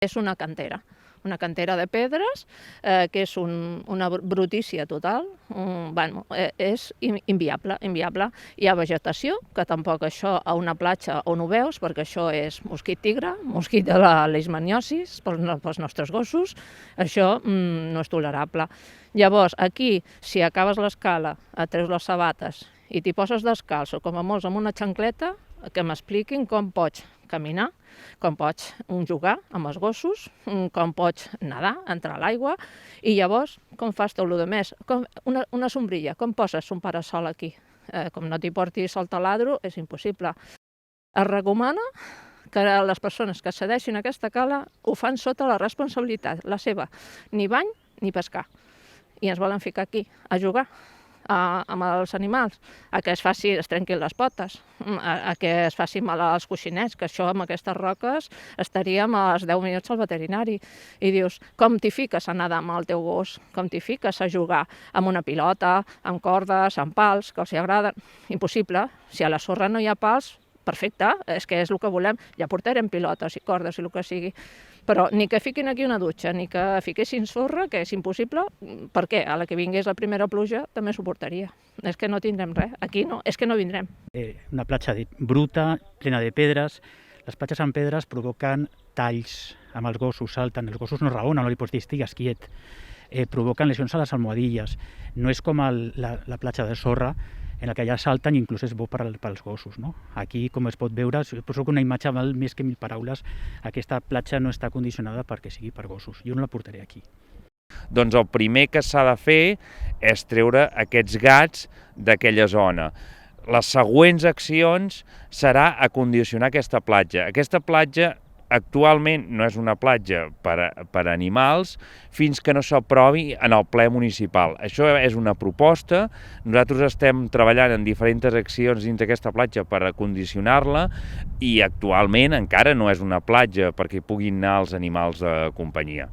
És una cantera de pedres, que és una brutícia total, és inviable. Hi ha vegetació, que tampoc això a una platja on ho veus, perquè això és mosquit tigre, mosquit de la leishmaniosis pels nostres gossos, això no és tolerable. Llavors, aquí, si acabes l'escala, et treus les sabates i t'hi poses descalç, o com a molts amb una xancleta, que m'expliquin com pots caminar, com pots jugar amb els gossos, com pots nedar, entrar a l'aigua, i llavors com fas tot el més? Una sombrilla, com poses un parasol aquí? Com no t'hi portis el taladro, és impossible. Es recomana que les persones que accedeixin a aquesta cala ho fan sota la responsabilitat, la seva, ni bany ni pescar. I ens volen ficar aquí, a jugar amb els animals, a que es trenquin les potes, a que es faci mal als coixinets, que això amb aquestes roques estaríem als 10 minuts al veterinari. I dius, com t'hi fiques a nedar amb el teu gos? Com t'hi fiques a jugar amb una pilota, amb cordes, amb pals, que els agrada? Impossible. Si a la sorra no hi ha pals, perfecte, és que és el que volem. Ja portarem pilotes i cordes i el que sigui. Però ni que fiquin aquí una dutxa, ni que fiquessin sorra, que és impossible, perquè a la que vingués la primera pluja també suportaria. És que no tindrem res. Aquí no, és que no vindrem. Una platja bruta, plena de pedres. Les platges amb pedres provoquen talls amb els gossos, salten. Els gossos no raonen, no li pots dir estigues quiet. Provoquen lesions a les almohadilles. No és com la platja de sorra, en la que ja salten i inclús és bo pels gossos. No? Aquí, com es pot veure, suposo que una imatge val més que 1000 paraules. Aquesta platja no està condicionada perquè sigui per gossos. Jo no la portaré aquí. Doncs el primer que s'ha de fer és treure aquests gats d'aquella zona. Les següents accions serà acondicionar aquesta platja. Aquesta platja actualment no és una platja per animals fins que no s'aprovi en el ple municipal. Això és una proposta. Nosaltres estem treballant en diferents accions dins d'aquesta platja per acondicionar-la i actualment encara no és una platja perquè hi puguin anar els animals de companyia.